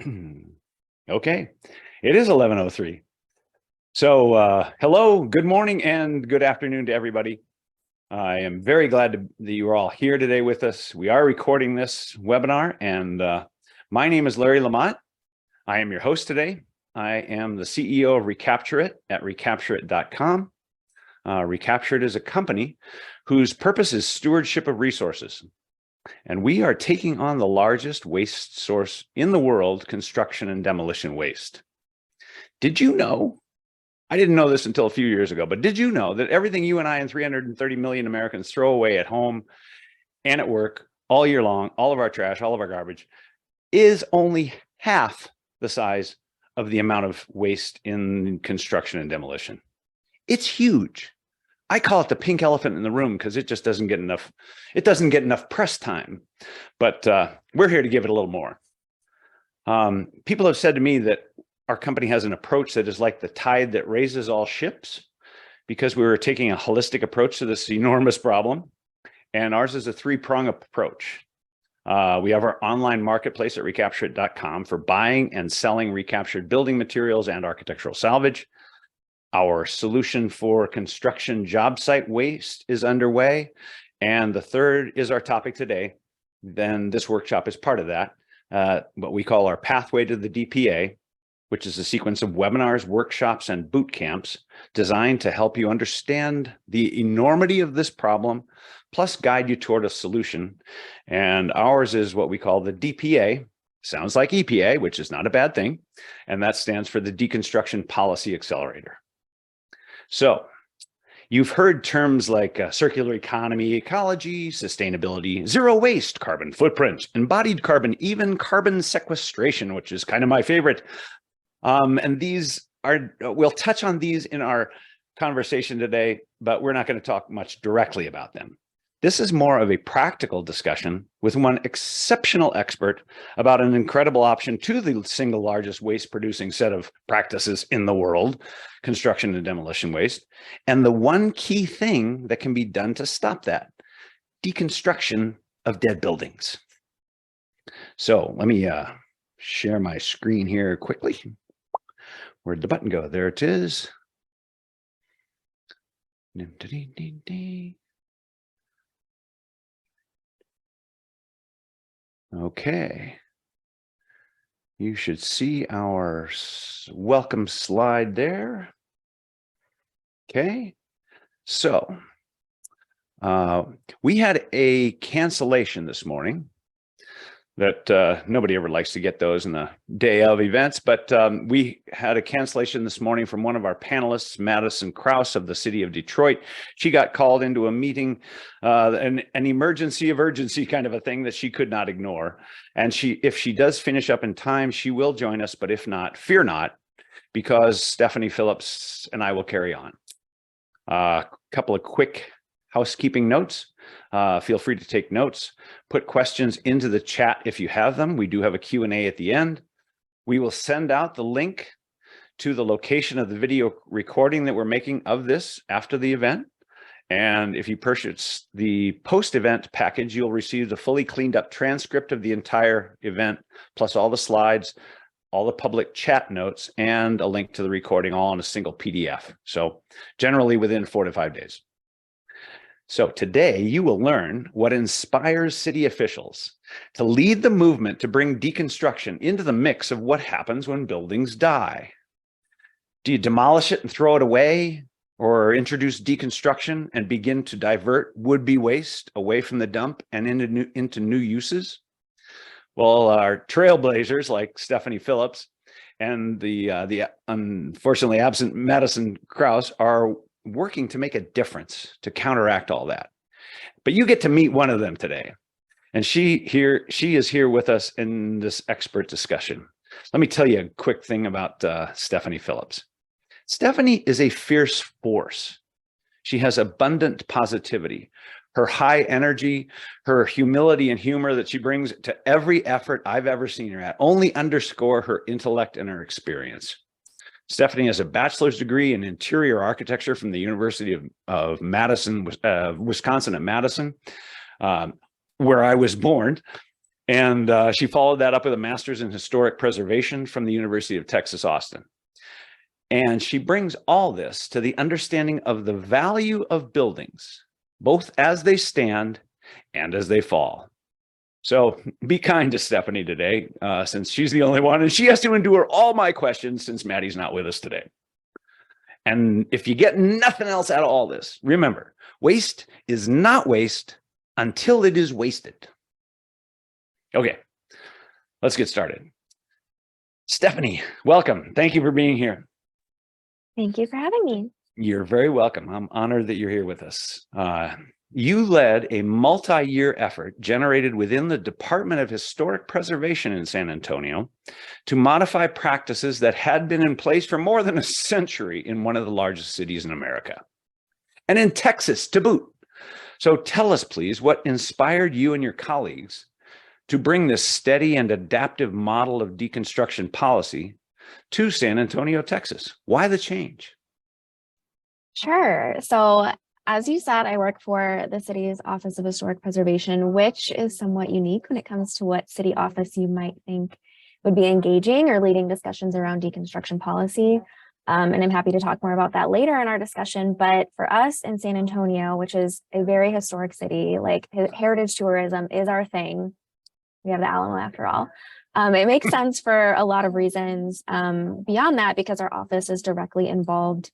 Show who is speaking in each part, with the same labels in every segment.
Speaker 1: Okay, it is 11:03. So hello, good morning, and good afternoon to everybody. I am very glad that you are all here today with us. We are recording this webinar, and my name is Larry LaMotte. I am your host today. I am the CEO of ReCapturit at ReCapturit.com. ReCapturit is a company whose purpose is stewardship of resources. And we are taking on the largest waste source in the world, construction and demolition waste. Did you know? I didn't know this until a few years ago, but did you know that everything you and I and 330 million Americans throw away at home and at work all year long, all of our trash, all of our garbage, is only half the size of the amount of waste in construction and demolition? It's huge. I call it the pink elephant in the room because it just doesn't get enough. It doesn't get enough press time, but we're here to give it a little more. People have said to me that our company has an approach that is like the tide that raises all ships, because we were taking a holistic approach to this enormous problem. And ours is a three-pronged approach. We have our online marketplace at ReCapturit.com for buying and selling recaptured building materials and architectural salvage. Our solution for construction job site waste is underway. And the third is our topic today. Then this workshop is part of that, what we call our pathway to the DPA, which is a sequence of webinars, workshops, and boot camps designed to help you understand the enormity of this problem, plus guide you toward a solution. And ours is what we call the DPA. Sounds like EPA, which is not a bad thing. And that stands for the Deconstruction Policy Accelerator. So you've heard terms like circular economy, ecology, sustainability, zero waste, carbon footprint, embodied carbon, even carbon sequestration, which is kind of my favorite. And these are, we'll touch on these in our conversation today, but we're not going to talk much directly about them. This is more of a practical discussion with one exceptional expert about an incredible option to the single largest waste producing set of practices in the world, construction and demolition waste, and the one key thing that can be done to stop that: deconstruction of dead buildings. So let me share my screen here quickly. Where'd the button go? There it is. Okay. You should see our welcome slide there. Okay. So we had a cancellation this morning that nobody ever likes to get those in the day of events, but we had a cancellation this morning from one of our panelists, Madison Kraus of the city of Detroit. She got called into a meeting, an emergency of urgency kind of a thing that she could not ignore. And if she does finish up in time, she will join us, but if not, fear not, because Stephanie Phillips and I will carry on. A couple of quick housekeeping notes. Feel free to take notes, put questions into the chat if you have them. We do have a Q&A at the end. We will send out the link to the location of the video recording that we're making of this after the event. And if you purchase the post-event package, you'll receive the fully cleaned up transcript of the entire event, plus all the slides, all the public chat notes, and a link to the recording all in a single PDF. So generally within 4 to 5 days. So today you will learn what inspires city officials to lead the movement to bring deconstruction into the mix of what happens when buildings die. Do you demolish it and throw it away, or introduce deconstruction and begin to divert would-be waste away from the dump and into new uses? Well, our trailblazers like Stephanie Phillips and the unfortunately absent Madison Kraus are working to make a difference to counteract all that. But you get to meet one of them today. And she is here with us in this expert discussion. Let me tell you a quick thing about Stephanie Phillips. Stephanie is a fierce force. She has abundant positivity. Her high energy, her humility and humor that she brings to every effort I've ever seen her at only underscore her intellect and her experience. Stephanie has a bachelor's degree in interior architecture from the University of Madison, Wisconsin at Madison, where I was born. And she followed that up with a master's in historic preservation from the University of Texas, Austin. And she brings all this to the understanding of the value of buildings, both as they stand and as they fall. So be kind to Stephanie today, since she's the only one, and she has to endure all my questions since Maddie's not with us today. And if you get nothing else out of all this, remember, waste is not waste until it is wasted. Okay, let's get started. Stephanie, welcome. Thank you for being here.
Speaker 2: Thank you for having me.
Speaker 1: You're very welcome. I'm honored that you're here with us. You led a multi-year effort generated within the Department of Historic Preservation in San Antonio to modify practices that had been in place for more than a century in one of the largest cities in America, and in Texas to boot. So tell us, please, what inspired you and your colleagues to bring this steady and adaptive model of deconstruction policy to San Antonio, Texas? Why the change?
Speaker 2: Sure. So as you said, I work for the city's Office of Historic Preservation, which is somewhat unique when it comes to what city office you might think would be engaging or leading discussions around deconstruction policy. And I'm happy to talk more about that later in our discussion. But for us in San Antonio, which is a very historic city, like heritage tourism is our thing. We have the Alamo after all. It makes sense for a lot of reasons beyond that, because our office is directly involved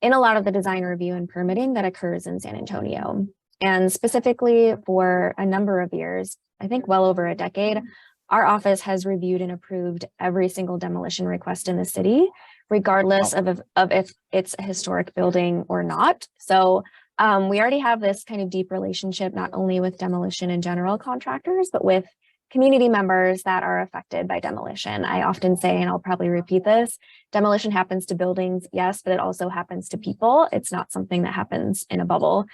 Speaker 2: in a lot of the design review and permitting that occurs in San Antonio. And specifically for a number of years, I think well over a decade, our office has reviewed and approved every single demolition request in the city, regardless of if it's a historic building or not. So we already have this kind of deep relationship, not only with demolition and general contractors, but with community members that are affected by demolition. I often say, and I'll probably repeat this, demolition happens to buildings, yes, but it also happens to people. It's not something that happens in a bubble.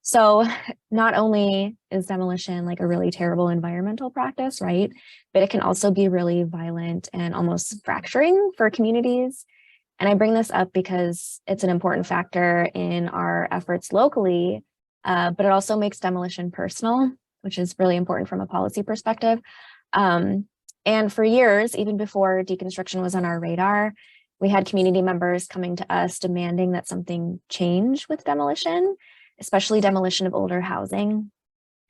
Speaker 2: So not only is demolition like a really terrible environmental practice, right? But it can also be really violent and almost fracturing for communities. And I bring this up because it's an important factor in our efforts locally, but it also makes demolition personal, which is really important from a policy perspective. And for years, even before deconstruction was on our radar, we had community members coming to us demanding that something change with demolition, especially demolition of older housing.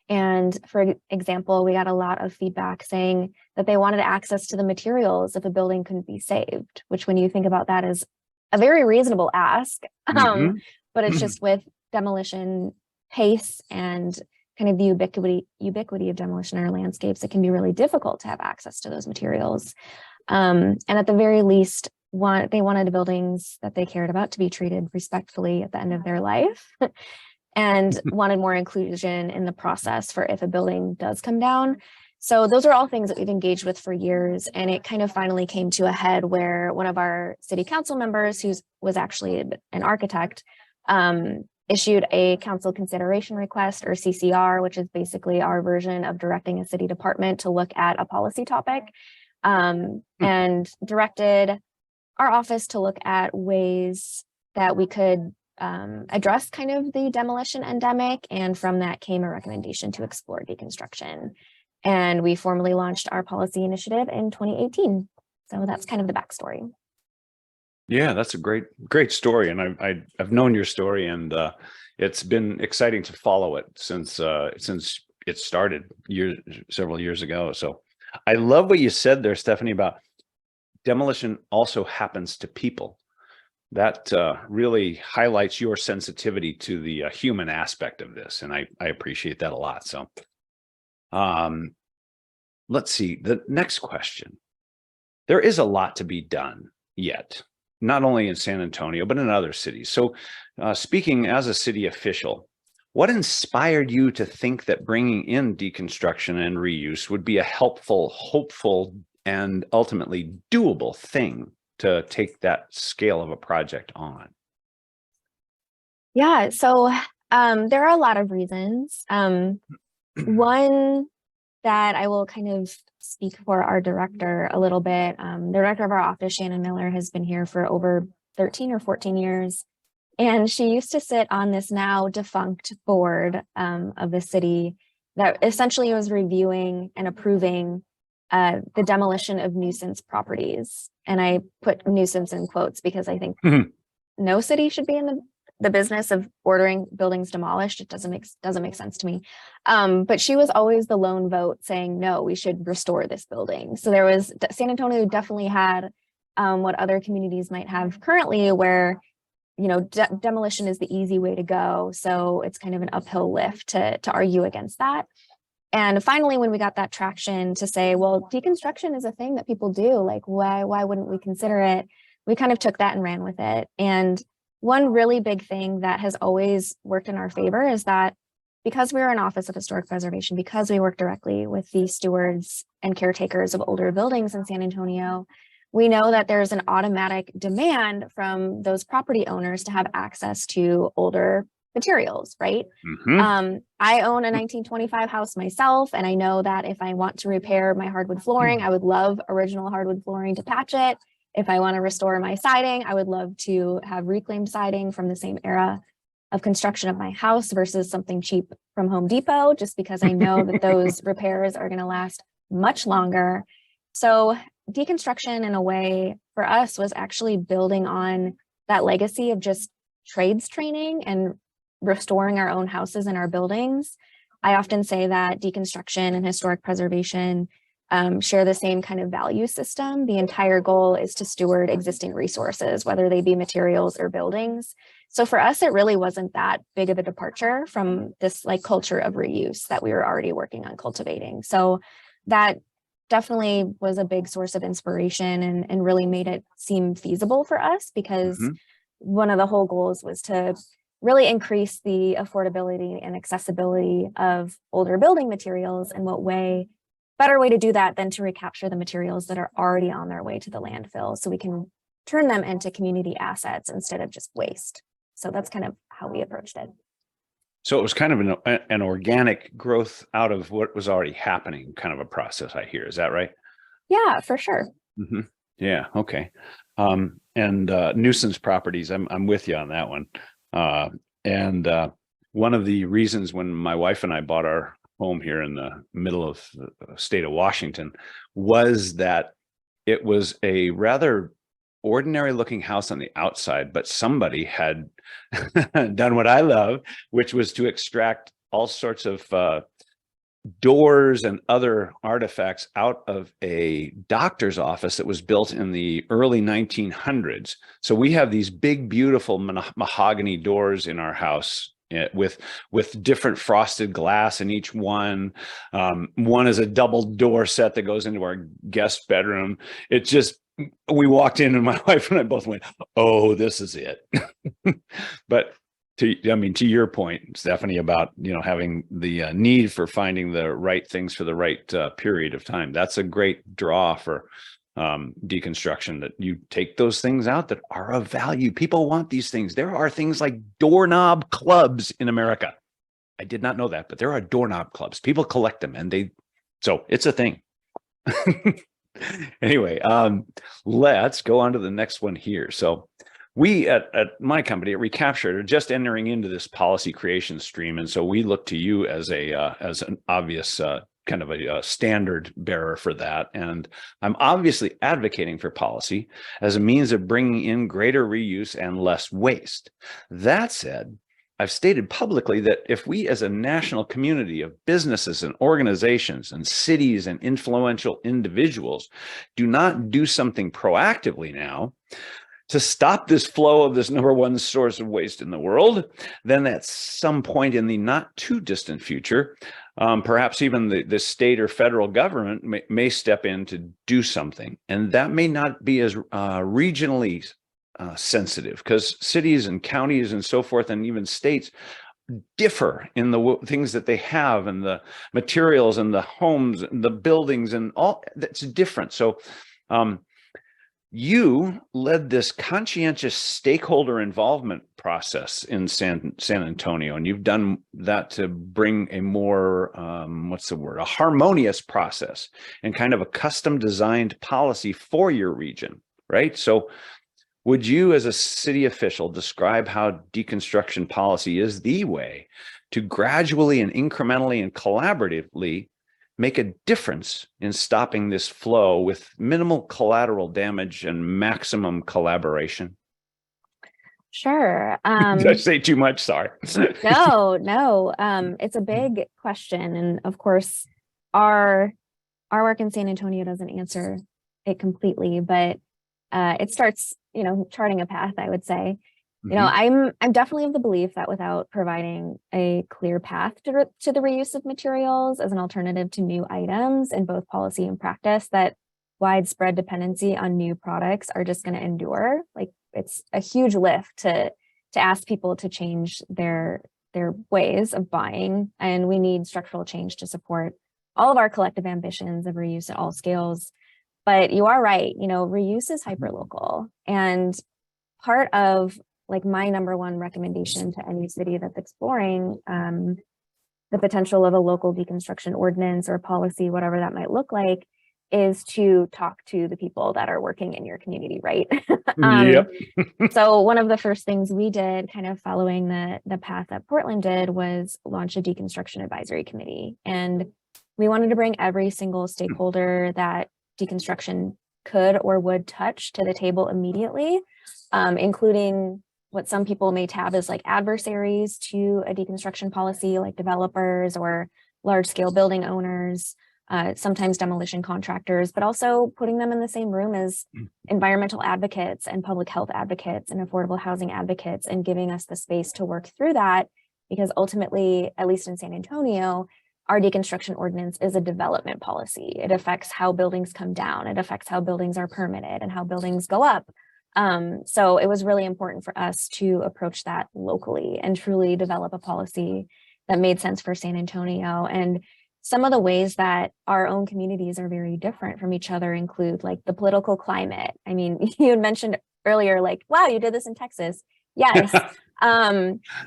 Speaker 2: And for example, we got a lot of feedback saying that they wanted access to the materials if a building couldn't be saved, which when you think about that is a very reasonable ask. But it's just with demolition pace and kind of the ubiquity of demolition in our landscapes, it can be really difficult to have access to those materials. And at the very least, they wanted the buildings that they cared about to be treated respectfully at the end of their life and wanted more inclusion in the process for if a building does come down. So those are all things that we've engaged with for years. And it kind of finally came to a head where one of our city council members, who was actually an architect, issued a council consideration request, or CCR, which is basically our version of directing a city department to look at a policy topic, and directed our office to look at ways that we could address kind of the demolition endemic. And from that came a recommendation to explore deconstruction. And we formally launched our policy initiative in 2018. So that's kind of the backstory.
Speaker 1: Yeah, that's a great story, and I've known your story, and it's been exciting to follow it since it started several years ago. So I love what you said there, Stephanie, about demolition also happens to people. That really highlights your sensitivity to the human aspect of this, and I appreciate that a lot. So let's see, the next question. There is a lot to be done yet, not only in San Antonio, but in other cities. So speaking as a city official, what inspired you to think that bringing in deconstruction and reuse would be a helpful, hopeful, and ultimately doable thing to take that scale of a project on?
Speaker 2: Yeah, so there are a lot of reasons. One that I will kind of speak for our director a little bit. The director of our office, Shannon Miller, has been here for over 13 or 14 years. And she used to sit on this now defunct board of the city that essentially was reviewing and approving the demolition of nuisance properties. And I put nuisance in quotes because I think no city should be in the business of ordering buildings demolished. It doesn't make sense to me. But she was always the lone vote saying, no, we should restore this building. So there was, San Antonio definitely had what other communities might have currently, where, you know, demolition is the easy way to go. So it's kind of an uphill lift to argue against that. And finally, when we got that traction to say, well, deconstruction is a thing that people do, like, why wouldn't we consider it? We kind of took that and ran with it. And one really big thing that has always worked in our favor is that because we're an Office of Historic Preservation, because we work directly with the stewards and caretakers of older buildings in San Antonio, we know that there's an automatic demand from those property owners to have access to older materials, right? I own a 1925 house myself, and I know that if I want to repair my hardwood flooring, I would love original hardwood flooring to patch it. If I want to restore my siding, I would love to have reclaimed siding from the same era of construction of my house versus something cheap from Home Depot, just because I know that those repairs are going to last much longer. So deconstruction, in a way, for us was actually building on that legacy of just trades training and restoring our own houses and our buildings. I often say that deconstruction and historic preservation share the same kind of value system. The entire goal is to steward existing resources, whether they be materials or buildings. So for us, it really wasn't that big of a departure from this like culture of reuse that we were already working on cultivating. So that definitely was a big source of inspiration and really made it seem feasible for us, because one of the whole goals was to really increase the affordability and accessibility of older building materials. And what better way to do that than to recapture the materials that are already on their way to the landfill, so we can turn them into community assets instead of just waste. So that's kind of how we approached it.
Speaker 1: So it was kind of an organic growth out of what was already happening, kind of a process, I hear. Is that right?
Speaker 2: Yeah, for sure.
Speaker 1: Yeah. Okay. And nuisance properties, I'm with you on that one. And one of the reasons when my wife and I bought our home here in the middle of the state of Washington was that it was a rather ordinary looking house on the outside, but somebody had done what I love, which was to extract all sorts of doors and other artifacts out of a doctor's office that was built in the early 1900s. So we have these big, beautiful mahogany doors in our house with different frosted glass in each one. One is a double door set that goes into our guest bedroom. It just, we walked in and my wife and I both went, oh, this is it. But to your point, Stephanie, about, having the need for finding the right things for the right period of time. That's a great draw for deconstruction, that you take those things out that are of value. People want these things. There are things like doorknob clubs in America. I did not know that, but there are doorknob clubs. People collect them, and so it's a thing. Anyway, let's go on to the next one here. So we at my company at ReCapturit are just entering into this policy creation stream, and so we look to you as an obvious kind of a standard bearer for that. And I'm obviously advocating for policy as a means of bringing in greater reuse and less waste. That said, I've stated publicly that if we as a national community of businesses and organizations and cities and influential individuals do not do something proactively now to stop this flow of this #1 source of waste in the world, then at some point in the not too distant future, perhaps even the state or federal government may step in to do something. And that may not be as regionally sensitive, because cities and counties and so forth, and even states, differ in the things that they have and the materials and the homes and the buildings and all that's different. So you led this conscientious stakeholder involvement process in San Antonio, and you've done that to bring a more, a harmonious process and kind of a custom designed policy for your region, right? So would you, as a city official, describe how deconstruction policy is the way to gradually and incrementally and collaboratively make a difference in stopping this flow with minimal collateral damage and maximum collaboration?
Speaker 2: Sure.
Speaker 1: Did I say too much? Sorry.
Speaker 2: No. It's a big question. And of course, our work in San Antonio doesn't answer it completely, but it starts, charting a path, I would say. I'm definitely of the belief that without providing a clear path to the reuse of materials as an alternative to new items in both policy and practice, that widespread dependency on new products are just going to endure. Like, it's a huge lift to ask people to change their ways of buying, and we need structural change to support all of our collective ambitions of reuse at all scales. But you are right, reuse is hyperlocal, and part of like my number one recommendation to any city that's exploring the potential of a local deconstruction ordinance or policy, whatever that might look like, is to talk to the people that are working in your community, right?
Speaker 1: Yep.
Speaker 2: So one of the first things we did, kind of following the path that Portland did, was launch a deconstruction advisory committee. And we wanted to bring every single stakeholder that deconstruction could or would touch to the table immediately, including what some people may tab as like adversaries to a deconstruction policy, like developers or large-scale building owners, sometimes demolition contractors, but also putting them in the same room as environmental advocates and public health advocates and affordable housing advocates, and giving us the space to work through that. Because ultimately, at least in San Antonio, our deconstruction ordinance is a development policy. It affects how buildings come down. It affects how buildings are permitted and how buildings go up. So it was really important for us to approach that locally and truly develop a policy that made sense for San Antonio. And some of the ways that our own communities are very different from each other include like the political climate. I mean, you had mentioned earlier, like, wow, you did this in Texas. Yes.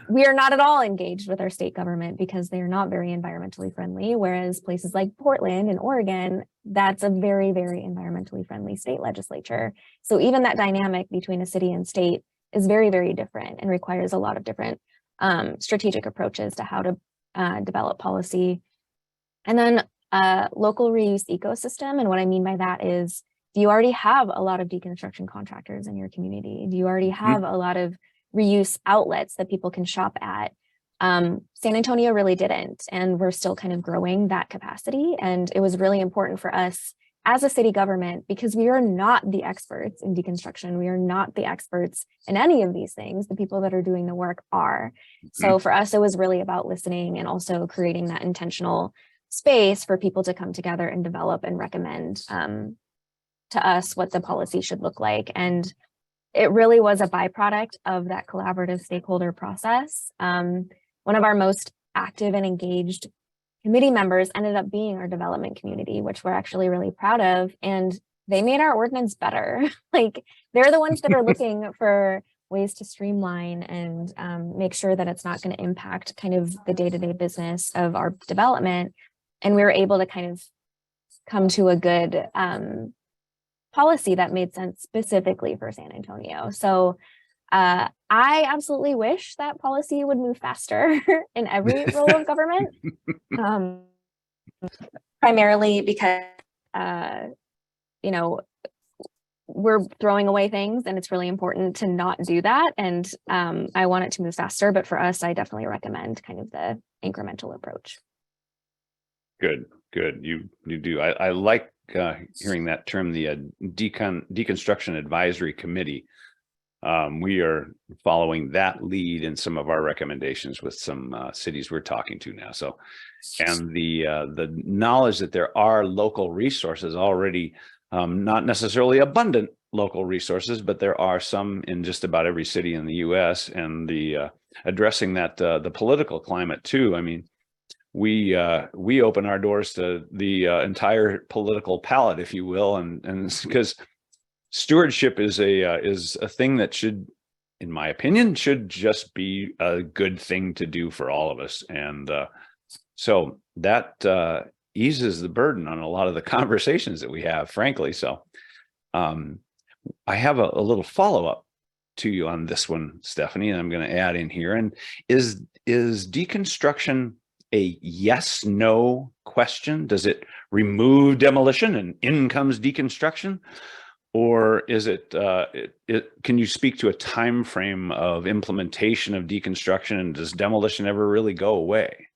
Speaker 2: We are not at all engaged with our state government because they are not very environmentally friendly, whereas places like Portland and Oregon, that's a very, very environmentally friendly state legislature. So even that dynamic between a city and state is very, very different and requires a lot of different strategic approaches to how to develop policy. And then local reuse ecosystem. And what I mean by that is, do you already have a lot of deconstruction contractors in your community? Do you already have a lot of reuse outlets that people can shop at? San Antonio really didn't, and we're still kind of growing that capacity. And it was really important for us as a city government, because we are not the experts in deconstruction. We are not the experts in any of these things. The people that are doing the work are. So for us, it was really about listening and also creating that intentional space for people to come together and develop and recommend to us what the policy should look like. And it really was a byproduct of that collaborative stakeholder process. One of our most active and engaged committee members ended up being our development community, which we're actually really proud of. And they made our ordinance better. Like, they're the ones that are looking for ways to streamline and make sure that it's not going to impact kind of the day-to-day business of our development. And we were able to kind of come to a good policy that made sense specifically for San Antonio. So I absolutely wish that policy would move faster in every role of government, primarily because, we're throwing away things and it's really important to not do that. And I want it to move faster, but for us, I definitely recommend kind of the incremental approach.
Speaker 1: Good. You do. I like hearing that term, the Deconstruction Advisory Committee. We are following that lead in some of our recommendations with some cities we're talking to now. So, and the knowledge that there are local resources already, not necessarily abundant local resources, but there are some in just about every city in the U.S. And the addressing that the political climate too. I mean, we open our doors to the entire political palette, if you will, and because stewardship is a thing that should, in my opinion, should just be a good thing to do for all of us. And so that eases the burden on a lot of the conversations that we have, frankly. So I have a little follow-up to you on this one, Stephanie, and I'm going to add in here. And is deconstruction a yes, no question? Does it remove demolition and in comes deconstruction? Or is it, can you speak to a time frame of implementation of deconstruction, and does demolition ever really go away?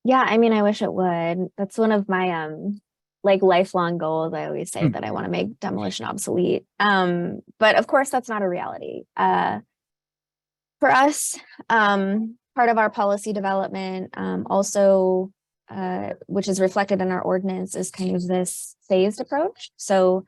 Speaker 2: Yeah, I mean, I wish it would. That's one of my like lifelong goals. I always say that I want to make demolition obsolete. But of course, that's not a reality. For us, part of our policy development also, which is reflected in our ordinance, is kind of this phased approach. So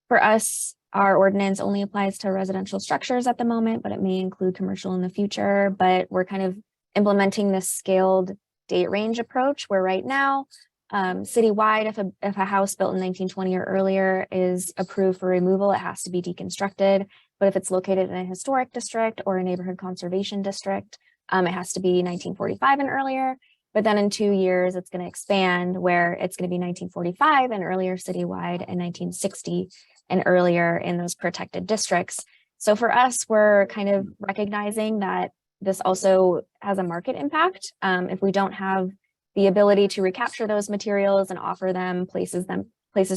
Speaker 2: for us, our ordinance only applies to residential structures at the moment, but it may include commercial in the future. But we're kind of implementing this scaled date range approach, where right now, citywide, if a house built in 1920 or earlier is approved for removal, it has to be deconstructed. But if it's located in a historic district or a neighborhood conservation district, it has to be 1945 and earlier. But then in 2 years, it's going to expand, where it's going to be 1945 and earlier citywide, and 1960 and earlier in those protected districts. So for us, we're kind of recognizing that this also has a market impact. If we don't have the ability to recapture those materials and offer them places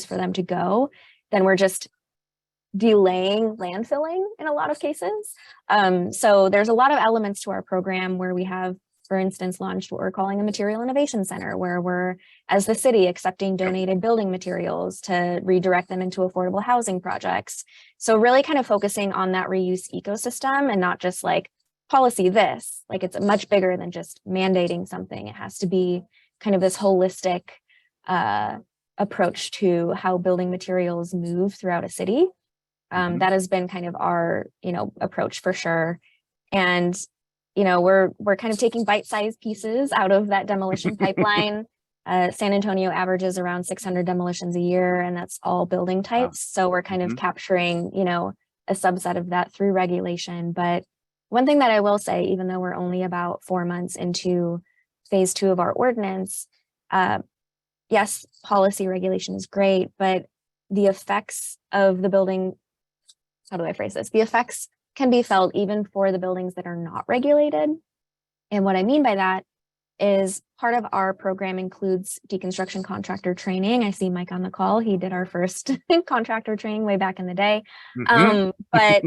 Speaker 2: for them to go, then we're just delaying landfilling in a lot of cases. So there's a lot of elements to our program where we have, for instance, launched what we're calling a material innovation center, where we're, as the city, accepting donated building materials to redirect them into affordable housing projects. So really kind of focusing on that reuse ecosystem, and not just like policy this, like it's much bigger than just mandating something. It has to be kind of this holistic approach to how building materials move throughout a city. That has been kind of our, approach for sure. And, we're kind of taking bite-sized pieces out of that demolition pipeline. San Antonio averages around 600 demolitions a year, and that's all building types. Wow. So we're kind of capturing, a subset of that through regulation. But one thing that I will say, even though we're only about 4 months into phase 2 of our ordinance, yes, policy regulation is great, but the effects of the building, how do I phrase this? The effects can be felt even for the buildings that are not regulated. And what I mean by that is part of our program includes deconstruction contractor training. I see Mike on the call. He did our first contractor training way back in the day. But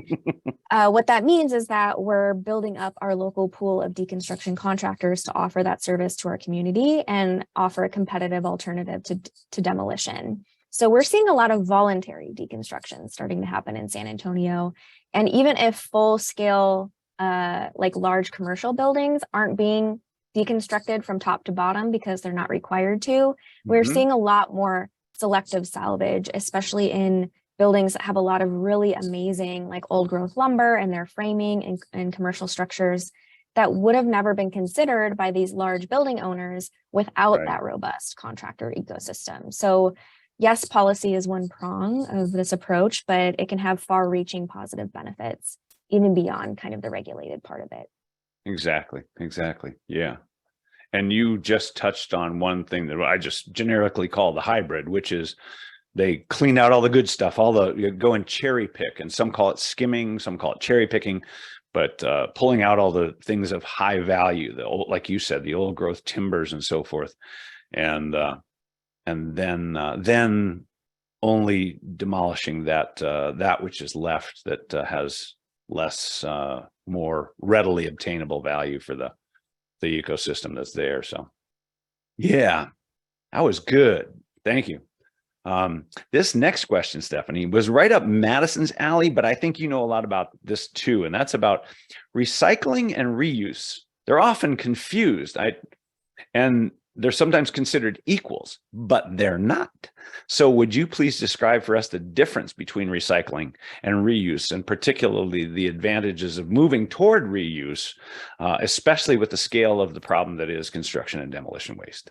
Speaker 2: what that means is that we're building up our local pool of deconstruction contractors to offer that service to our community and offer a competitive alternative to demolition. So we're seeing a lot of voluntary deconstruction starting to happen in San Antonio. And even if full scale, like large commercial buildings aren't being deconstructed from top to bottom because they're not required to, we're seeing a lot more selective salvage, especially in buildings that have a lot of really amazing like old growth lumber and their framing and commercial structures that would have never been considered by these large building owners without that robust contractor ecosystem. So yes, policy is one prong of this approach, but it can have far-reaching positive benefits even beyond kind of the regulated part of it. Exactly.
Speaker 1: Yeah. And you just touched on one thing that I just generically call the hybrid, which is they clean out all the good stuff, you go and cherry pick, and some call it skimming, some call it cherry picking, but pulling out all the things of high value, like you said, the old growth timbers and so forth. And then only demolishing that which is left that has less, more readily obtainable value for the ecosystem that's there. So yeah, that was good. Thank you. This next question, Stephanie, was right up Madison's alley, but I think you know a lot about this too, and that's about recycling and reuse. They're often confused. And they're sometimes considered equals, but they're not. So would you please describe for us the difference between recycling and reuse, and particularly the advantages of moving toward reuse, especially with the scale of the problem that is construction and demolition waste?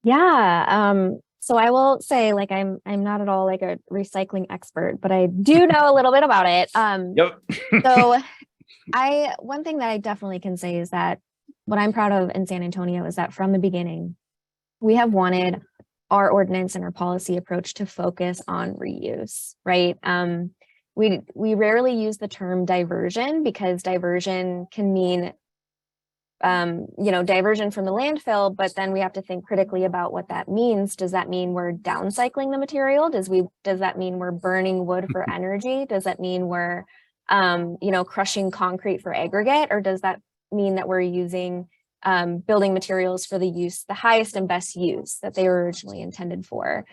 Speaker 2: Yeah. So I will say, like, I'm not at all like a recycling expert, but I do know a little bit about it. So one thing that I definitely can say is that what I'm proud of in San Antonio is that from the beginning, we have wanted our ordinance and our policy approach to focus on reuse, right? we rarely use the term diversion, because diversion can mean diversion from the landfill, but then we have to think critically about what that means. Does that mean we're downcycling the material? Does that mean we're burning wood for energy? Does that mean we're crushing concrete for aggregate? Or does that mean that we're using building materials for the highest and best use that they were originally intended for?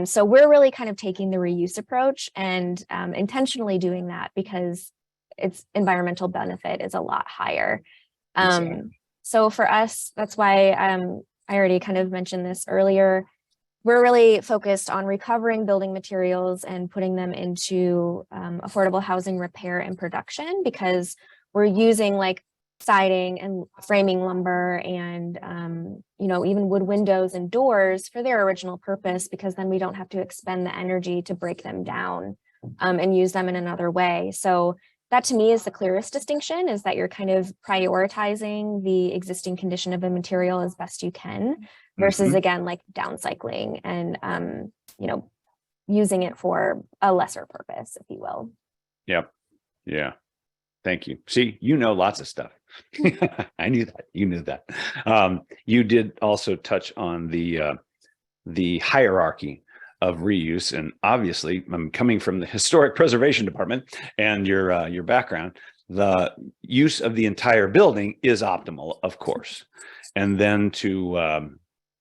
Speaker 2: So we're really kind of taking the reuse approach and intentionally doing that because its environmental benefit is a lot higher.
Speaker 1: Exactly.
Speaker 2: So for us, that's why I already kind of mentioned this earlier. We're really focused on recovering building materials and putting them into affordable housing repair and production, because we're using like siding and framing lumber and even wood windows and doors for their original purpose, because then we don't have to expend the energy to break them down and use them in another way. So that to me is the clearest distinction, is that you're kind of prioritizing the existing condition of a material as best you can versus again, like downcycling and, using it for a lesser purpose, if you will.
Speaker 1: Yep. Yeah. Thank you. See, lots of stuff. I knew that. You knew that. You did also touch on the hierarchy of reuse, and obviously, I'm coming from the historic preservation department, and your background. The use of the entire building is optimal, of course, and then to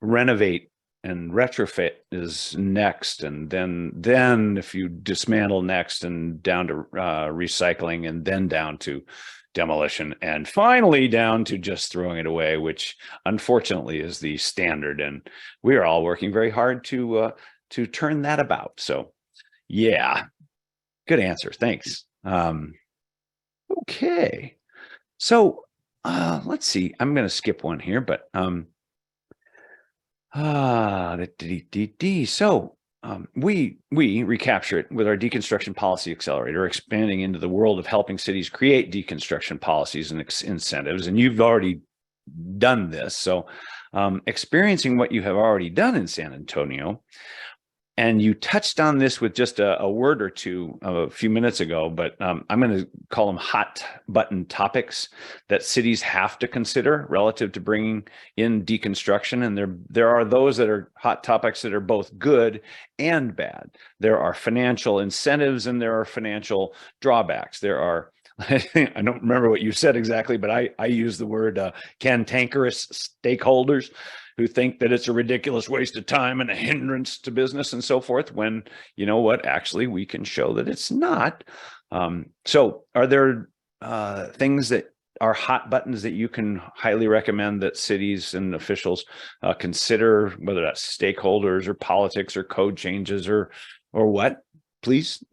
Speaker 1: renovate and retrofit is next, and then if you dismantle next, and down to recycling, and then down to demolition, and finally down to just throwing it away, which unfortunately is the standard, and we are all working very hard to turn that about. So yeah, good answer. Thanks. Okay. So let's see. I'm going to skip one here, but so we ReCapturit with our Deconstruction Policy Accelerator are expanding into the world of helping cities create deconstruction policies and incentives. And you've already done this. So experiencing what you have already done in San Antonio, and you touched on this with just a word or two a few minutes ago, but I'm going to call them hot button topics that cities have to consider relative to bringing in deconstruction. And there are those that are hot topics that are both good and bad. There are financial incentives and there are financial drawbacks. There are, I don't remember what you said exactly, but I use the word cantankerous stakeholders who think that it's a ridiculous waste of time and a hindrance to business and so forth, when you know what, actually we can show that it's not. So are there things that are hot buttons that you can highly recommend that cities and officials consider, whether that's stakeholders or politics or code changes or what, please?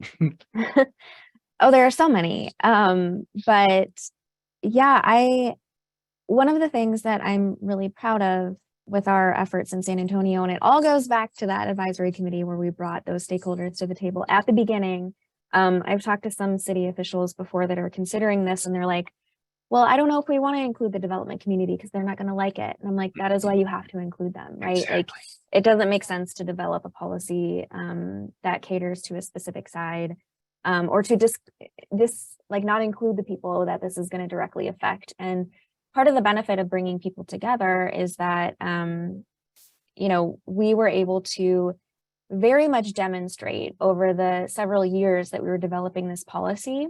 Speaker 2: Oh, there are so many. But yeah, one of the things that I'm really proud of with our efforts in San Antonio, and it all goes back to that advisory committee where we brought those stakeholders to the table at the beginning. I've talked to some city officials before that are considering this, and they're like, well, I don't know if we want to include the development community because they're not going to like it. And I'm like, that is why you have to include them, right?
Speaker 1: Exactly.
Speaker 2: Like, it doesn't make sense to develop a policy that caters to a specific side, or to just like not include the people that this is going to directly affect. And part of the benefit of bringing people together is that, we were able to very much demonstrate over the several years that we were developing this policy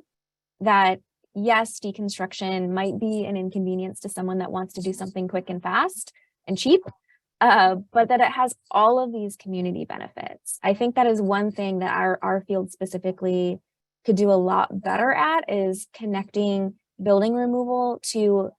Speaker 2: that, yes, deconstruction might be an inconvenience to someone that wants to do something quick and fast and cheap, but that it has all of these community benefits. I think that is one thing that our field specifically could do a lot better at, is connecting building removal to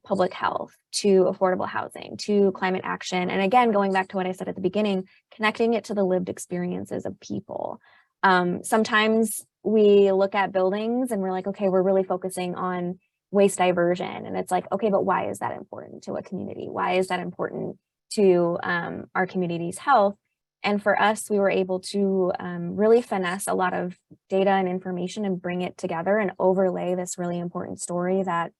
Speaker 2: public health, to affordable housing, to climate action. And again, going back to what I said at the beginning, connecting it to the lived experiences of people. Sometimes we look at buildings and we're like, okay, we're really focusing on waste diversion. And it's like, okay, but why is that important to a community? Why is that important to our community's health? And for us, we were able to really finesse a lot of data and information and bring it together and overlay this really important story that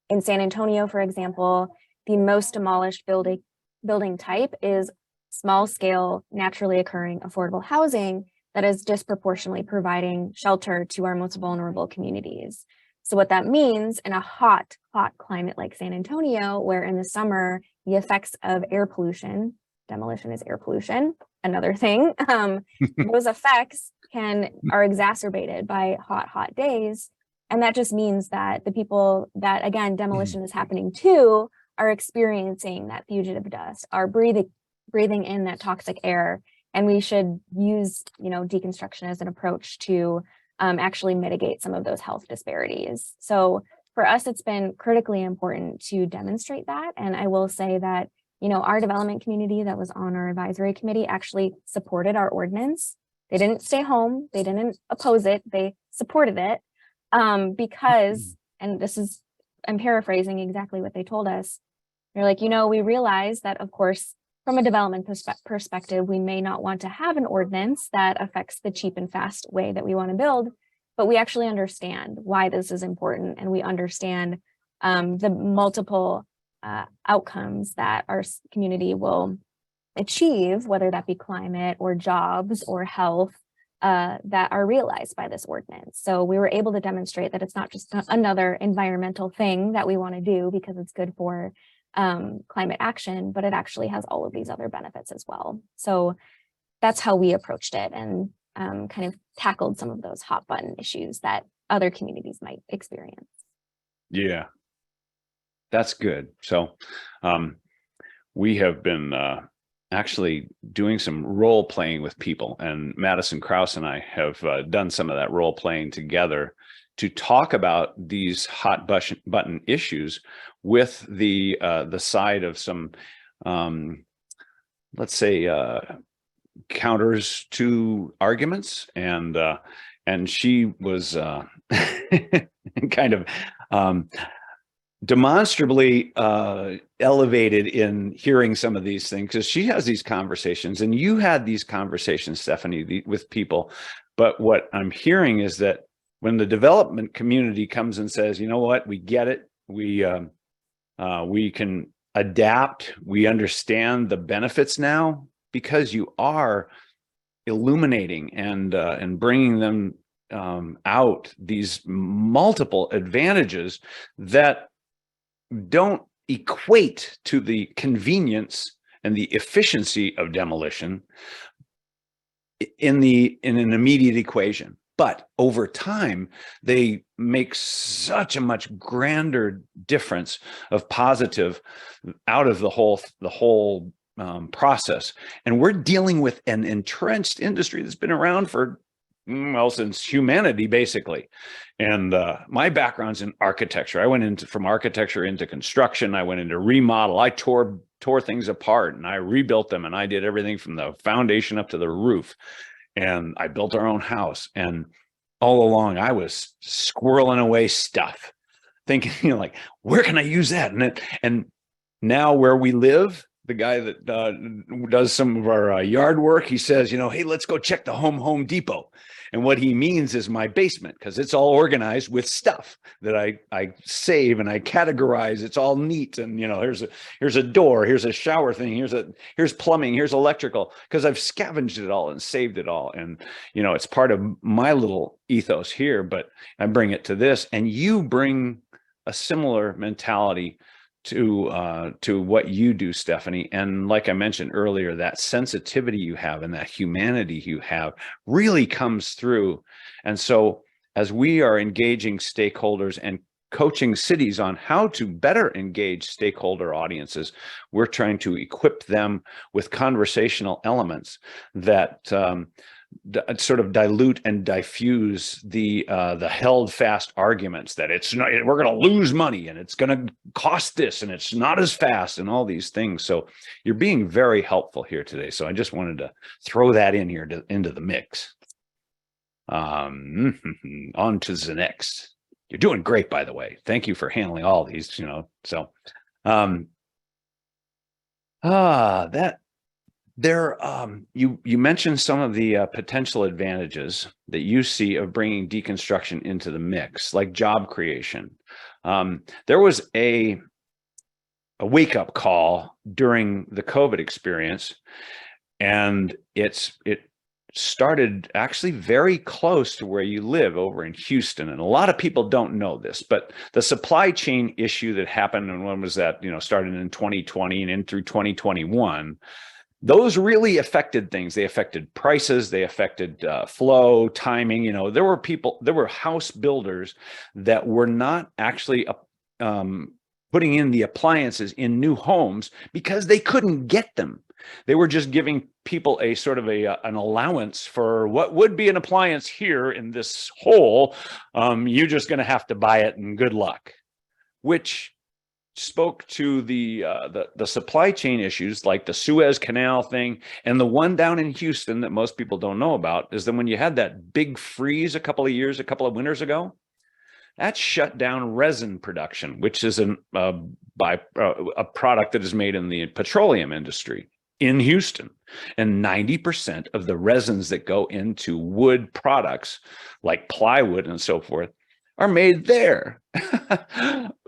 Speaker 2: in San Antonio, for example, the most demolished building type is small scale, naturally occurring affordable housing that is disproportionately providing shelter to our most vulnerable communities. So what that means in a hot climate like San Antonio, where in the summer, the effects of air pollution, demolition is air pollution, another thing, those effects are exacerbated by hot days. And that just means that the people that, again, demolition is happening to are experiencing that fugitive dust, are breathing in that toxic air. And we should use, deconstruction as an approach to actually mitigate some of those health disparities. So for us, it's been critically important to demonstrate that. And I will say that, our development community that was on our advisory committee actually supported our ordinance. They didn't stay home. They didn't oppose it. They supported it because, and I'm paraphrasing exactly what they told us. They're like, we realize that, of course, from a development perspective, we may not want to have an ordinance that affects the cheap and fast way that we want to build, but we actually understand why this is important. And we understand the multiple outcomes that our community will achieve, whether that be climate or jobs or health, that are realized by this ordinance. So we were able to demonstrate that it's not just another environmental thing that we want to do because it's good for climate action, but it actually has all of these other benefits as well. So that's how we approached it and kind of tackled some of those hot button issues that other communities might experience.
Speaker 1: Yeah, that's good. So we have been actually doing some role playing with people, and Madison, Kraus, and I have done some of that role playing together to talk about these hot button issues with the side of some, let's say, counters to arguments, and she was kind of demonstrably elevated in hearing some of these things, because she has these conversations, and you had these conversations, Stephanie, with people. But what I'm hearing is that when the development community comes and says, you know what, we get it, we can adapt, we understand the benefits now, because you are illuminating and bringing them out, these multiple advantages that don't equate to the convenience and the efficiency of demolition in an immediate equation. But over time, they make such a much grander difference of positive out of the whole process. And we're dealing with an entrenched industry that's been around for, well, since humanity, basically. And my background's in architecture. I went from architecture into construction. I went into remodel. I tore things apart and I rebuilt them, and I did everything from the foundation up to the roof. And I built our own house. And all along, I was squirreling away stuff, thinking, like, where can I use that? And now where we live, the guy that does some of our yard work, he says, hey, let's go check the Home Depot. And what he means is my basement, because it's all organized with stuff that I save and I categorize. It's all neat. And, here's a door, here's a shower thing, here's plumbing, here's electrical, because I've scavenged it all and saved it all. And, it's part of my little ethos here, but I bring it to this, and you bring a similar mentality to what you do, Stephanie. And like I mentioned earlier, that sensitivity you have and that humanity you have really comes through. And so as we are engaging stakeholders and coaching cities on how to better engage stakeholder audiences, we're trying to equip them with conversational elements that sort of dilute and diffuse the held fast arguments that it's not, we're going to lose money and it's going to cost this and it's not as fast and all these things. So you're being very helpful here today. So I just wanted to throw that in here into the mix. On to the next. You're doing great, by the way. Thank you for handling all these, so you mentioned some of the potential advantages that you see of bringing deconstruction into the mix, like job creation. There was a wake-up call during the COVID experience, and it started actually very close to where you live over in Houston. And a lot of people don't know this, but the supply chain issue that happened, and when was that, started in 2020 and in through 2021, those really affected things. They affected prices, they affected flow, timing. There were house builders that were not actually putting in the appliances in new homes because they couldn't get them. They were just giving people a sort of an allowance for what would be an appliance here in this hole. You're just going to have to buy it, and good luck, which spoke to the supply chain issues like the Suez Canal thing. And the one down in Houston that most people don't know about is that when you had that big freeze a couple of winters ago, that shut down resin production, which is a product that is made in the petroleum industry in Houston. And 90% of the resins that go into wood products like plywood and so forth are made there.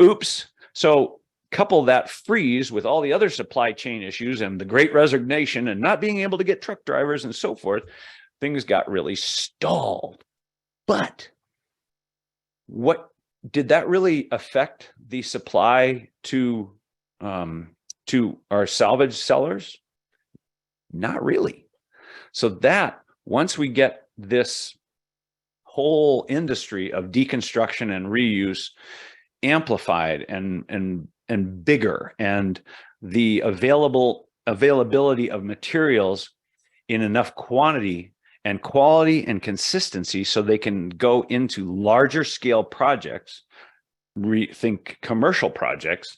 Speaker 1: Oops. So couple that freeze with all the other supply chain issues and the Great Resignation and not being able to get truck drivers and so forth, things got really stalled. But what did that really affect the supply to our salvage sellers? Not really. So that once we get this whole industry of deconstruction and reuse amplified and bigger, and the availability of materials in enough quantity and quality and consistency so they can go into larger scale projects, rethink commercial projects,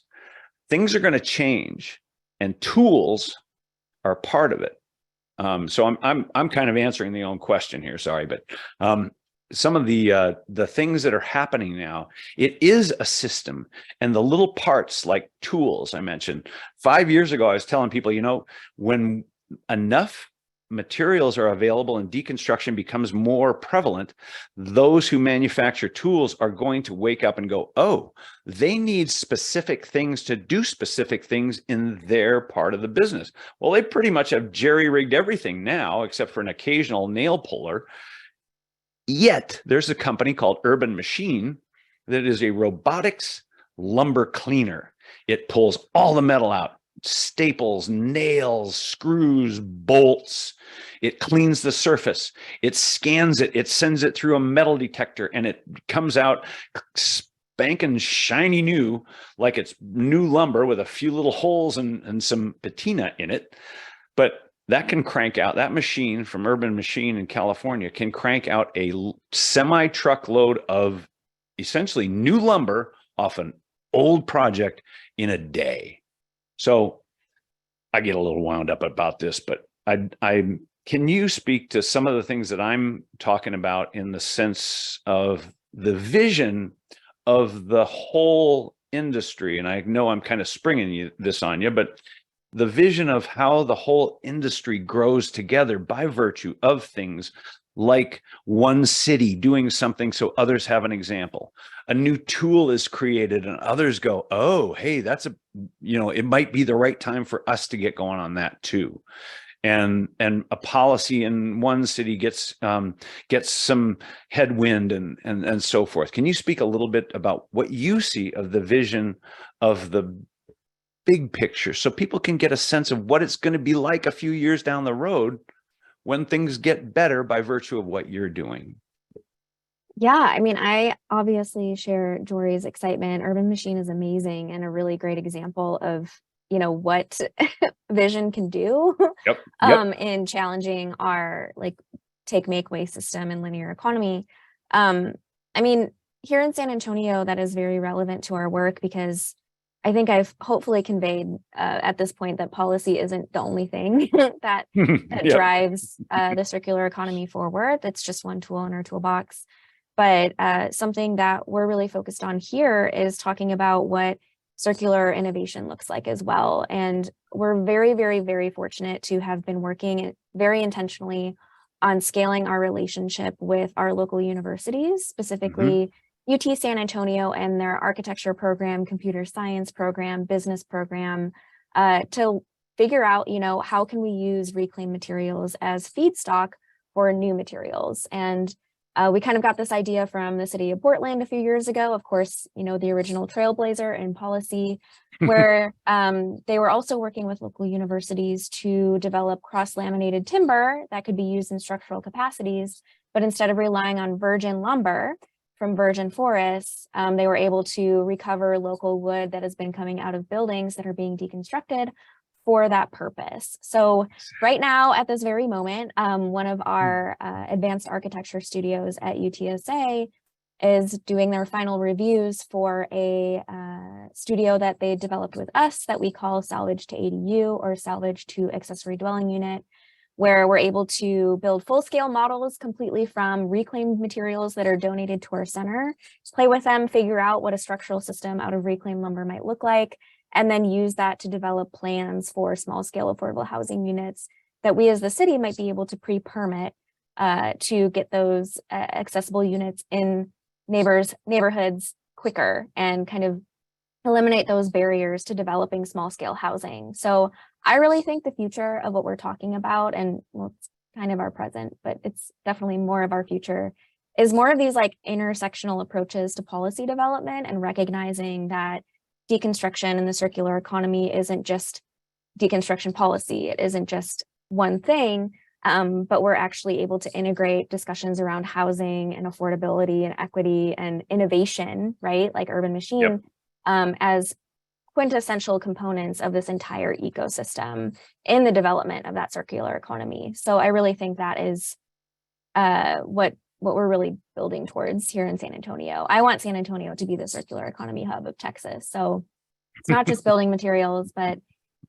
Speaker 1: things are going to change, and tools are part of it. So I'm kind of answering the own question here, sorry, but some of the things that are happening now, it is a system, and the little parts like tools I mentioned. 5 years ago, I was telling people, when enough materials are available and deconstruction becomes more prevalent, those who manufacture tools are going to wake up and go, oh, they need specific things to do specific things in their part of the business. Well, they pretty much have jerry-rigged everything now, except for an occasional nail puller. Yet there's a company called Urban Machine that is a robotics lumber cleaner. It pulls all the metal out, staples, nails, screws, bolts. It cleans the surface. It scans it. It sends it through a metal detector, and it comes out spanking shiny new, like it's new lumber with a few little holes and some patina in it. But that can crank out, that machine from Urban Machine in California can crank out a semi-truck load of essentially new lumber off an old project in a day. So I get a little wound up about this, but can you speak to some of the things that I'm talking about in the sense of the vision of the whole industry? And I know I'm kind of springing this on you, but the vision of how the whole industry grows together by virtue of things like one city doing something so others have an example. A new tool is created and others go, oh, hey, it might be the right time for us to get going on that too. And a policy in one city gets some headwind and so forth. Can you speak a little bit about what you see of the vision of the big picture so people can get a sense of what it's going to be like a few years down the road when things get better by virtue of what you're doing?
Speaker 2: Yeah, I mean, I obviously share Jory's excitement. Urban Machine is amazing and a really great example of, what vision can do in challenging our take make waste system and linear economy. I mean, here in San Antonio, that is very relevant to our work because I think I've hopefully conveyed at this point that policy isn't the only thing that drives the circular economy forward. That's just one tool in our toolbox. But something that we're really focused on here is talking about what circular innovation looks like as well. And we're very, very, very fortunate to have been working very intentionally on scaling our relationship with our local universities, specifically UT San Antonio and their architecture program, computer science program, business program, to figure out, how can we use reclaimed materials as feedstock for new materials. And we kind of got this idea from the city of Portland a few years ago. Of course, you know, the original trailblazer in policy, where they were also working with local universities to develop cross-laminated timber that could be used in structural capacities. But instead of relying on virgin lumber from virgin forests, they were able to recover local wood that has been coming out of buildings that are being deconstructed for that purpose. So right now, at this very moment, one of our advanced architecture studios at UTSA is doing their final reviews for a studio that they developed with us that we call Salvage to ADU, or Salvage to Accessory Dwelling Unit, where we're able to build full-scale models completely from reclaimed materials that are donated to our center, play with them, figure out what a structural system out of reclaimed lumber might look like, and then use that to develop plans for small-scale affordable housing units that we as the city might be able to pre-permit to get those accessible units in neighborhoods quicker and kind of eliminate those barriers to developing small-scale housing. So I really think the future of what we're talking about, and well, it's kind of our present, but it's definitely more of our future, is more of these like intersectional approaches to policy development and recognizing that deconstruction and the circular economy isn't just deconstruction policy. It isn't just one thing, but we're actually able to integrate discussions around housing and affordability and equity and innovation, right? Like Urban Machine, as quintessential components of this entire ecosystem in the development of that circular economy. So I really think that is what we're really building towards here in San Antonio. I want San Antonio to be the circular economy hub of Texas. So it's not just building materials, but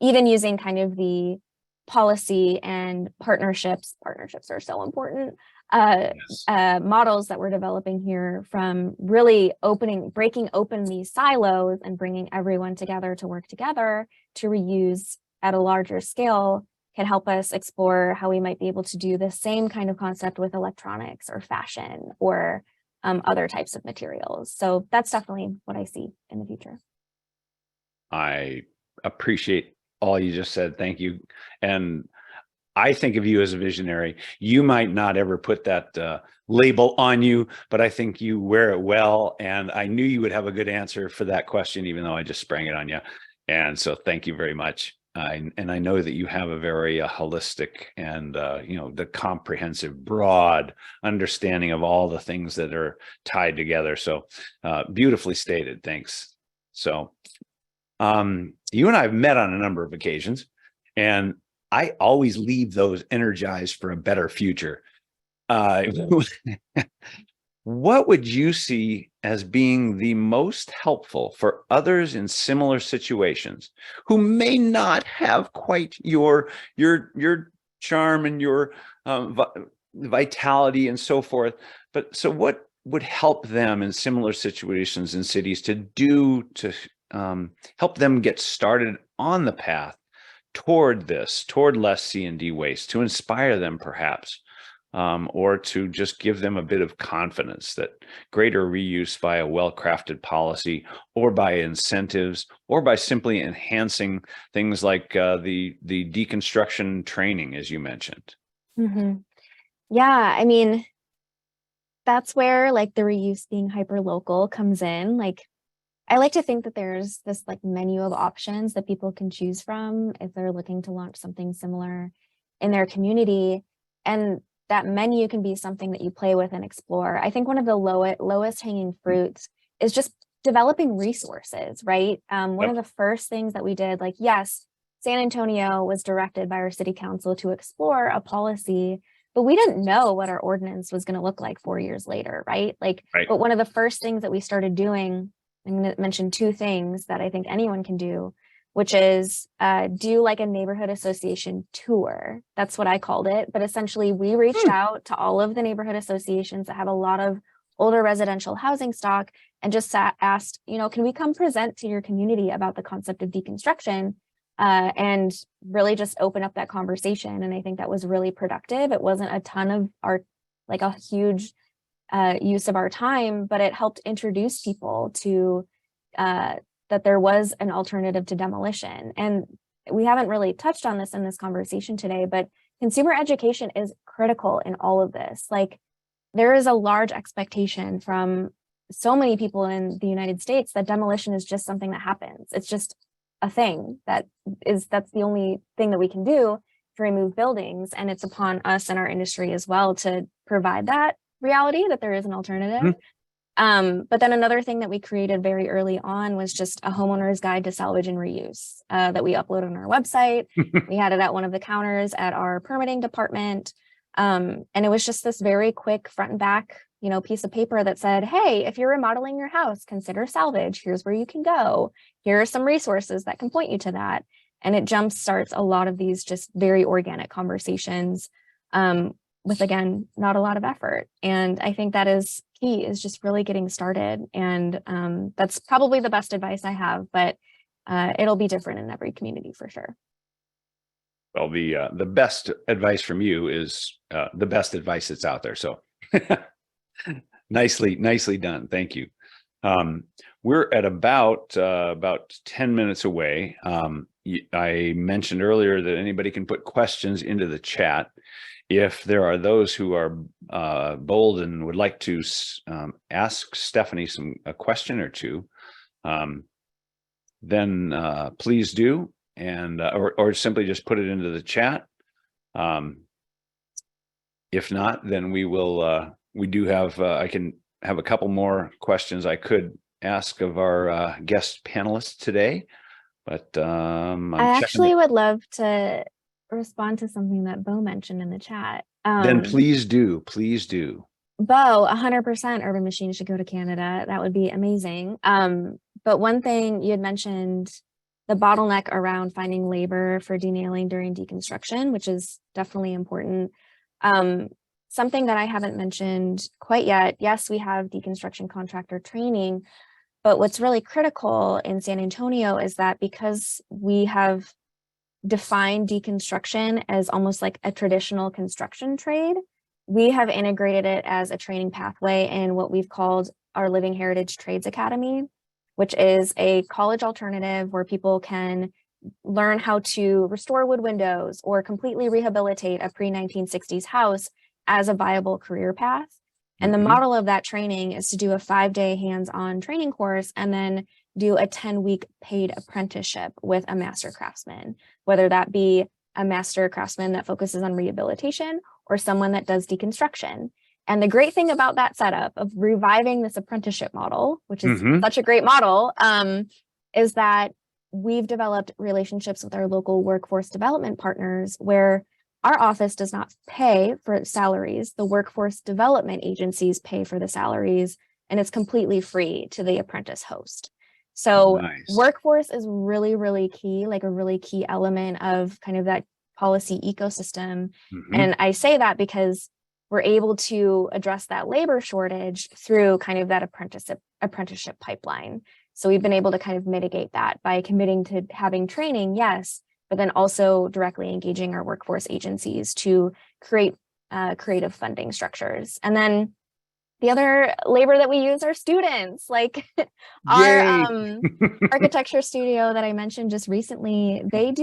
Speaker 2: even using kind of the policy and partnerships are so important, models that we're developing here, from really breaking open these silos and bringing everyone together to work together to reuse at a larger scale, can help us explore how we might be able to do the same kind of concept with electronics or fashion or other types of materials. So that's definitely what I see in the future.
Speaker 1: I appreciate all you just said. Thank you. And I think of you as a visionary. You might not ever put that label on you, but I think you wear it well. And I knew you would have a good answer for that question, even though I just sprang it on you. And so thank you very much. And I know that you have a very holistic and, you know, the comprehensive, broad understanding of all the things that are tied together. So beautifully stated. Thanks. So you and I have met on a number of occasions, and I always leave those energized for a better future. What would you see as being the most helpful for others in similar situations who may not have quite your charm and your vitality and so forth? But so what would help them in similar situations in cities to help them get started on the path toward less C&D waste, to inspire them perhaps, or to just give them a bit of confidence that greater reuse by a well-crafted policy, or by incentives, or by simply enhancing things like the deconstruction training, as you mentioned?
Speaker 2: Mm-hmm. Yeah, I mean, that's where like the reuse being hyper local comes in. Like, I like to think that there's this like menu of options that people can choose from if they're looking to launch something similar in their community. And that menu can be something that you play with and explore. I think one of the lowest hanging fruits is just developing resources, right? One of the first things that we did, like, yes, San Antonio was directed by our city council to explore a policy, but we didn't know what our ordinance was going to look like 4 years later, right? But one of the first things that we started doing, I'm going to mention two things that I think anyone can do, which is do like a neighborhood association tour. That's what I called it. But essentially, we reached out to all of the neighborhood associations that have a lot of older residential housing stock and just asked, you know, can we come present to your community about the concept of deconstruction, and really just open up that conversation. And I think that was really productive. It wasn't a ton of our, like a huge use of our time, but it helped introduce people to that there was an alternative to demolition. And we haven't really touched on this in this conversation today, but consumer education is critical in all of this. Like, there is a large expectation from so many people in the United States that demolition is just something that happens. It's just a thing that's the only thing that we can do to remove buildings. And it's upon us and our industry as well to provide that reality that there is an alternative. But then another thing that we created very early on was just a homeowner's guide to salvage and reuse that we upload on our website. We had it at one of the counters at our permitting department. And it was just this very quick front and back, piece of paper that said, hey, if you're remodeling your house, consider salvage. Here's where you can go. Here are some resources that can point you to that. And it jumpstarts a lot of these just very organic conversations with, again, not a lot of effort. And I think that is key, is just really getting started. And that's probably the best advice I have, but it'll be different in every community for sure.
Speaker 1: Well, the best advice from you is the best advice that's out there. So nicely done. Thank you. We're at about 10 minutes away. I mentioned earlier that anybody can put questions into the chat. If there are those who are bold and would like to ask Stephanie a question or two, then please do, and or simply just put it into the chat. If not, then we will. We do have. I can have a couple more questions I could ask of our guest panelists today, but
Speaker 2: I actually would love to respond to something that Bo mentioned in the chat.
Speaker 1: Then please do.
Speaker 2: Bo, 100% Urban Machine should go to Canada. That would be amazing. But one thing you had mentioned, the bottleneck around finding labor for denailing during deconstruction, which is definitely important. Something that I haven't mentioned quite yet, yes, we have deconstruction contractor training, but what's really critical in San Antonio is that because we have defined deconstruction as almost like a traditional construction trade, we have integrated it as a training pathway in what we've called our Living Heritage Trades Academy, which is a college alternative where people can learn how to restore wood windows or completely rehabilitate a pre-1960s house as a viable career path. And the model of that training is to do a 5-day hands-on training course and then do a 10-week paid apprenticeship with a master craftsman, whether that be a master craftsman that focuses on rehabilitation or someone that does deconstruction. And the great thing about that setup of reviving this apprenticeship model, which is such a great model, is that we've developed relationships with our local workforce development partners where our office does not pay for salaries. The workforce development agencies pay for the salaries, and it's completely free to the apprentice host. So workforce is really, really key, like a really key element of kind of that policy ecosystem. And I say that because we're able to address that labor shortage through kind of that apprenticeship pipeline. So we've been able to kind of mitigate that by committing to having training, yes, but then also directly engaging our workforce agencies to create creative funding structures. And the other labor that we use are students, like our architecture studio that I mentioned just recently. They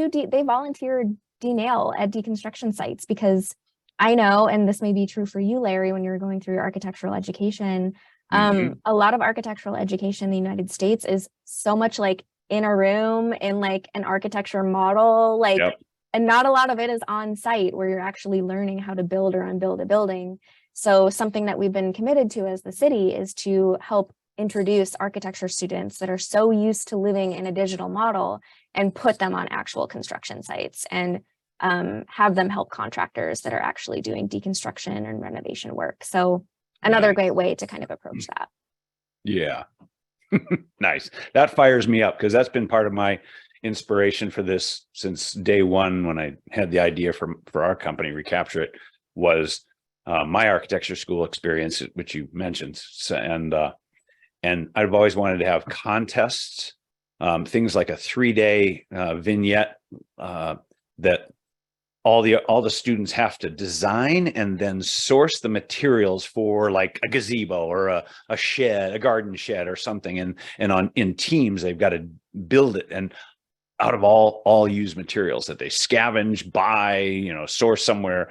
Speaker 2: volunteer denail at deconstruction sites because I know, and this may be true for you, Larry, when you're going through your architectural education, a lot of architectural education in the United States is so much like in a room in like an architecture model, like, and not a lot of it is on site where you're actually learning how to build or unbuild a building. So something that we've been committed to as the city is to help introduce architecture students that are so used to living in a digital model and put them on actual construction sites and have them help contractors that are actually doing deconstruction and renovation work. So another great way to kind of approach that.
Speaker 1: Yeah. Nice. That fires me up because that's been part of my inspiration for this since day one when I had the idea for our company, ReCapturit, was my architecture school experience, which you mentioned. So, and I've always wanted to have contests, things like a 3-day vignette that all the students have to design and then source the materials for, like a gazebo or a shed, a garden shed or something. And in teams, they've got to build it and out of all used materials that they scavenge, buy, source somewhere.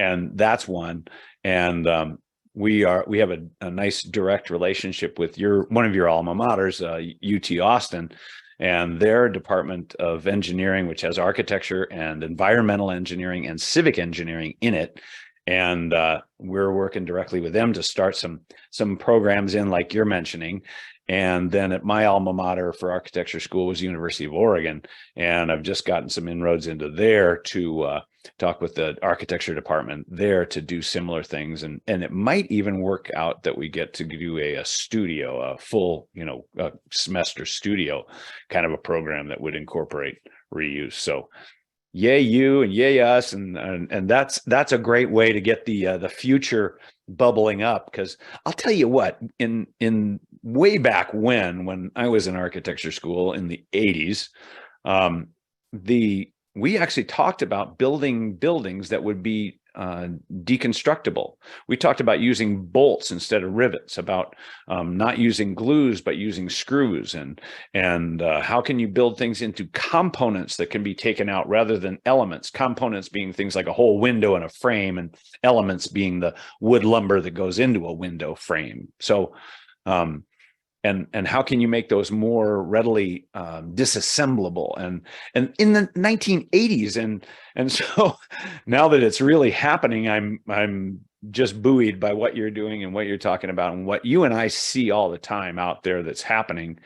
Speaker 1: and that's one. And we have a nice direct relationship with one of your alma maters, UT Austin, and their Department of Engineering, which has architecture and environmental engineering and civic engineering in it. And we're working directly with them to start some programs in, like you're mentioning. And then at my alma mater for architecture school was University of Oregon. And I've just gotten some inroads into there to talk with the architecture department there to do similar things. And it might even work out that we get to do a studio, a full, a semester studio kind of a program that would incorporate reuse. So yay you and yay us, and that's a great way to get the future bubbling up. Because I'll tell you what, in way back when I was in architecture school in the 80s, we actually talked about building buildings that would be deconstructible. We talked about using bolts instead of rivets, about not using glues but using screws, and how can you build things into components that can be taken out rather than elements. Components being things like a whole window and a frame, and elements being the wood lumber that goes into a window frame. So and how can you make those more readily disassemblable, and in the 1980s, and so now that it's really happening, I'm just buoyed by what you're doing and what you're talking about and what you and I see all the time out there that's happening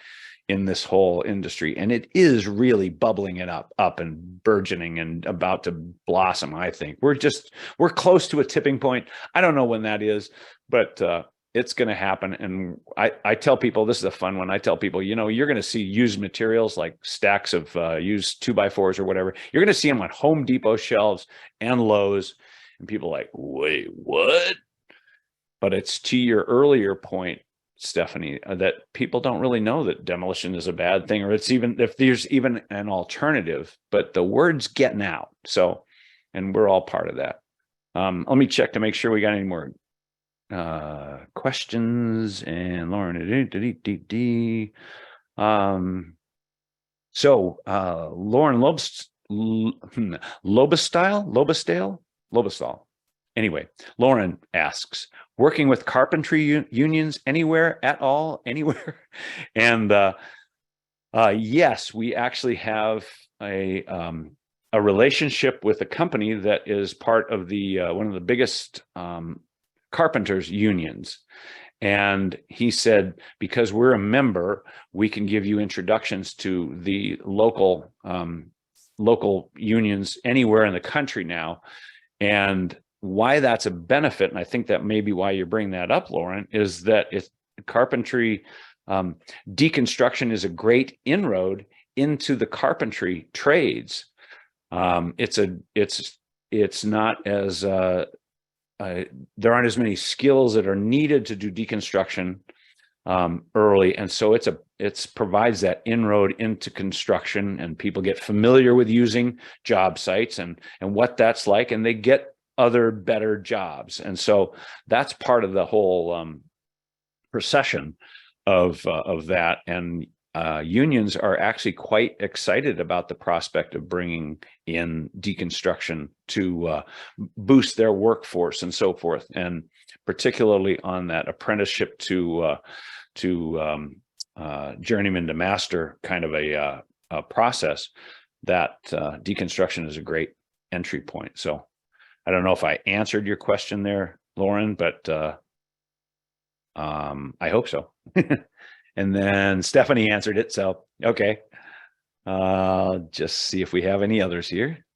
Speaker 1: in this whole industry. And it is really bubbling it up and burgeoning and about to blossom. I think we're close to a tipping point. I don't know when that is, but it's going to happen. And I tell people, this is a fun one. I tell people, you're going to see used materials like stacks of used 2x4s or whatever. You're going to see them on Home Depot shelves and Lowe's. And people are like, wait, what? But it's to your earlier point, Stephanie, that people don't really know that demolition is a bad thing, or it's even if there's even an alternative, but the word's getting out. So, and we're all part of that. Let me check to make sure we got any more questions. And Lauren, Lauren Lobestyle. Anyway, Lauren asks, working with carpentry unions anywhere at all, anywhere? And yes, we actually have a relationship with a company that is part of the one of the biggest carpenters unions. And he said, because we're a member, we can give you introductions to the local unions anywhere in the country now. And why that's a benefit, and I think that may be why you're bringing that up, Lauren, is that carpentry deconstruction is a great inroad into the carpentry trades. It's not as there aren't as many skills that are needed to do deconstruction early, and so it provides that inroad into construction, and people get familiar with using job sites and what that's like, and they get other better jobs. And so that's part of the whole procession of that. And unions are actually quite excited about the prospect of bringing in deconstruction to boost their workforce and so forth, and particularly on that apprenticeship to journeyman to master kind of a process. That deconstruction is a great entry point. So I don't know if I answered your question there, Lauren, but I hope so. And then Stephanie answered it. So, okay. Just see if we have any others here.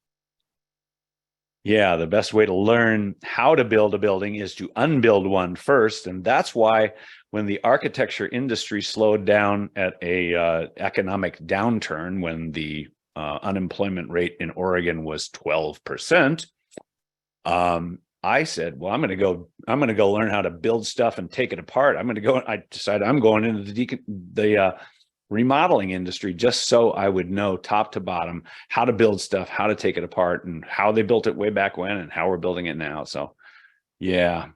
Speaker 1: Yeah, the best way to learn how to build a building is to unbuild one first. And that's why when the architecture industry slowed down at a economic downturn, when the unemployment rate in Oregon was 12%, I said, well, I'm going to go learn how to build stuff and take it apart. I decided I'm going into the remodeling industry just so I would know top to bottom how to build stuff, how to take it apart, and how they built it way back when and how we're building it now. So yeah.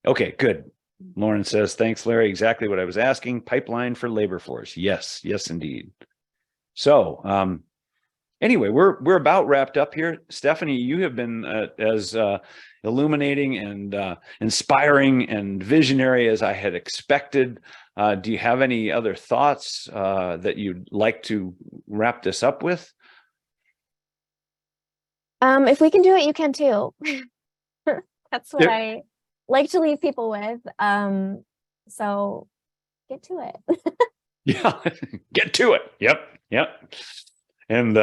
Speaker 1: Okay, good. Lauren says, thanks, Larry. Exactly what I was asking. Pipeline for labor force. Yes, indeed. So, anyway, we're about wrapped up here. Stephanie, you have been as illuminating and inspiring and visionary as I had expected. Do you have any other thoughts that you'd like to wrap this up with?
Speaker 2: If we can do it, you can too. That's what I like to leave people with. So get to it.
Speaker 1: Yeah, get to it. Yep. And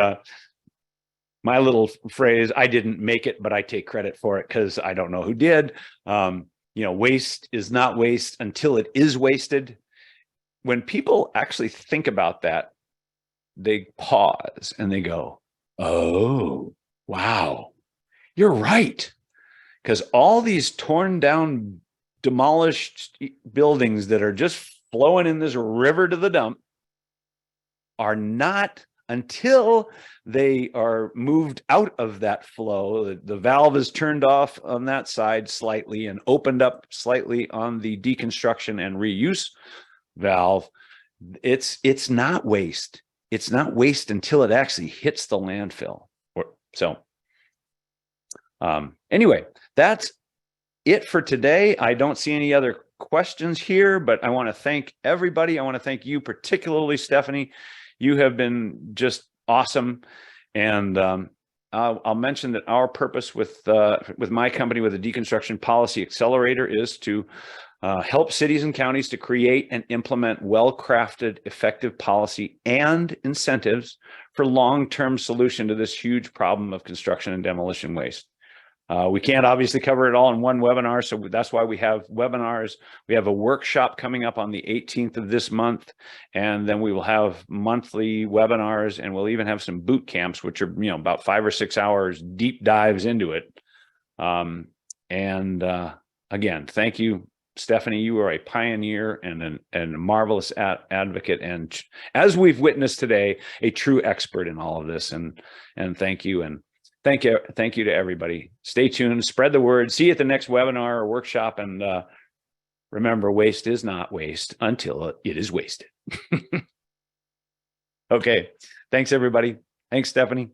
Speaker 1: my little phrase, I didn't make it, but I take credit for it because I don't know who did. Waste is not waste until it is wasted. When people actually think about that, they pause and they go, oh, wow, you're right. Because all these torn down, demolished buildings that are just flowing in this river to the dump are not, until they are moved out of that flow, the valve is turned off on that side slightly and opened up slightly on the deconstruction and reuse valve. It's not waste. It's not waste until it actually hits the landfill. Anyway, that's it for today. I don't see any other questions here, but I want to thank everybody. I want to thank you, particularly Stephanie. You have been just awesome. And I'll mention that our purpose with my company, with the Deconstruction Policy Accelerator, is to help cities and counties to create and implement well-crafted, effective policy and incentives for long-term solution to this huge problem of construction and demolition waste. We can't obviously cover it all in one webinar, so that's why we have webinars. We have a workshop coming up on the 18th of this month, and then we will have monthly webinars, and we'll even have some boot camps, which are about 5 or 6 hours deep dives into it. Again, thank you, Stephanie. You are a pioneer and a marvelous advocate, and as we've witnessed today, a true expert in all of this. And thank you. And thank you to everybody. Stay tuned, spread the word. See you at the next webinar or workshop. And remember, waste is not waste until it is wasted. Okay. Thanks, everybody. Thanks, Stephanie.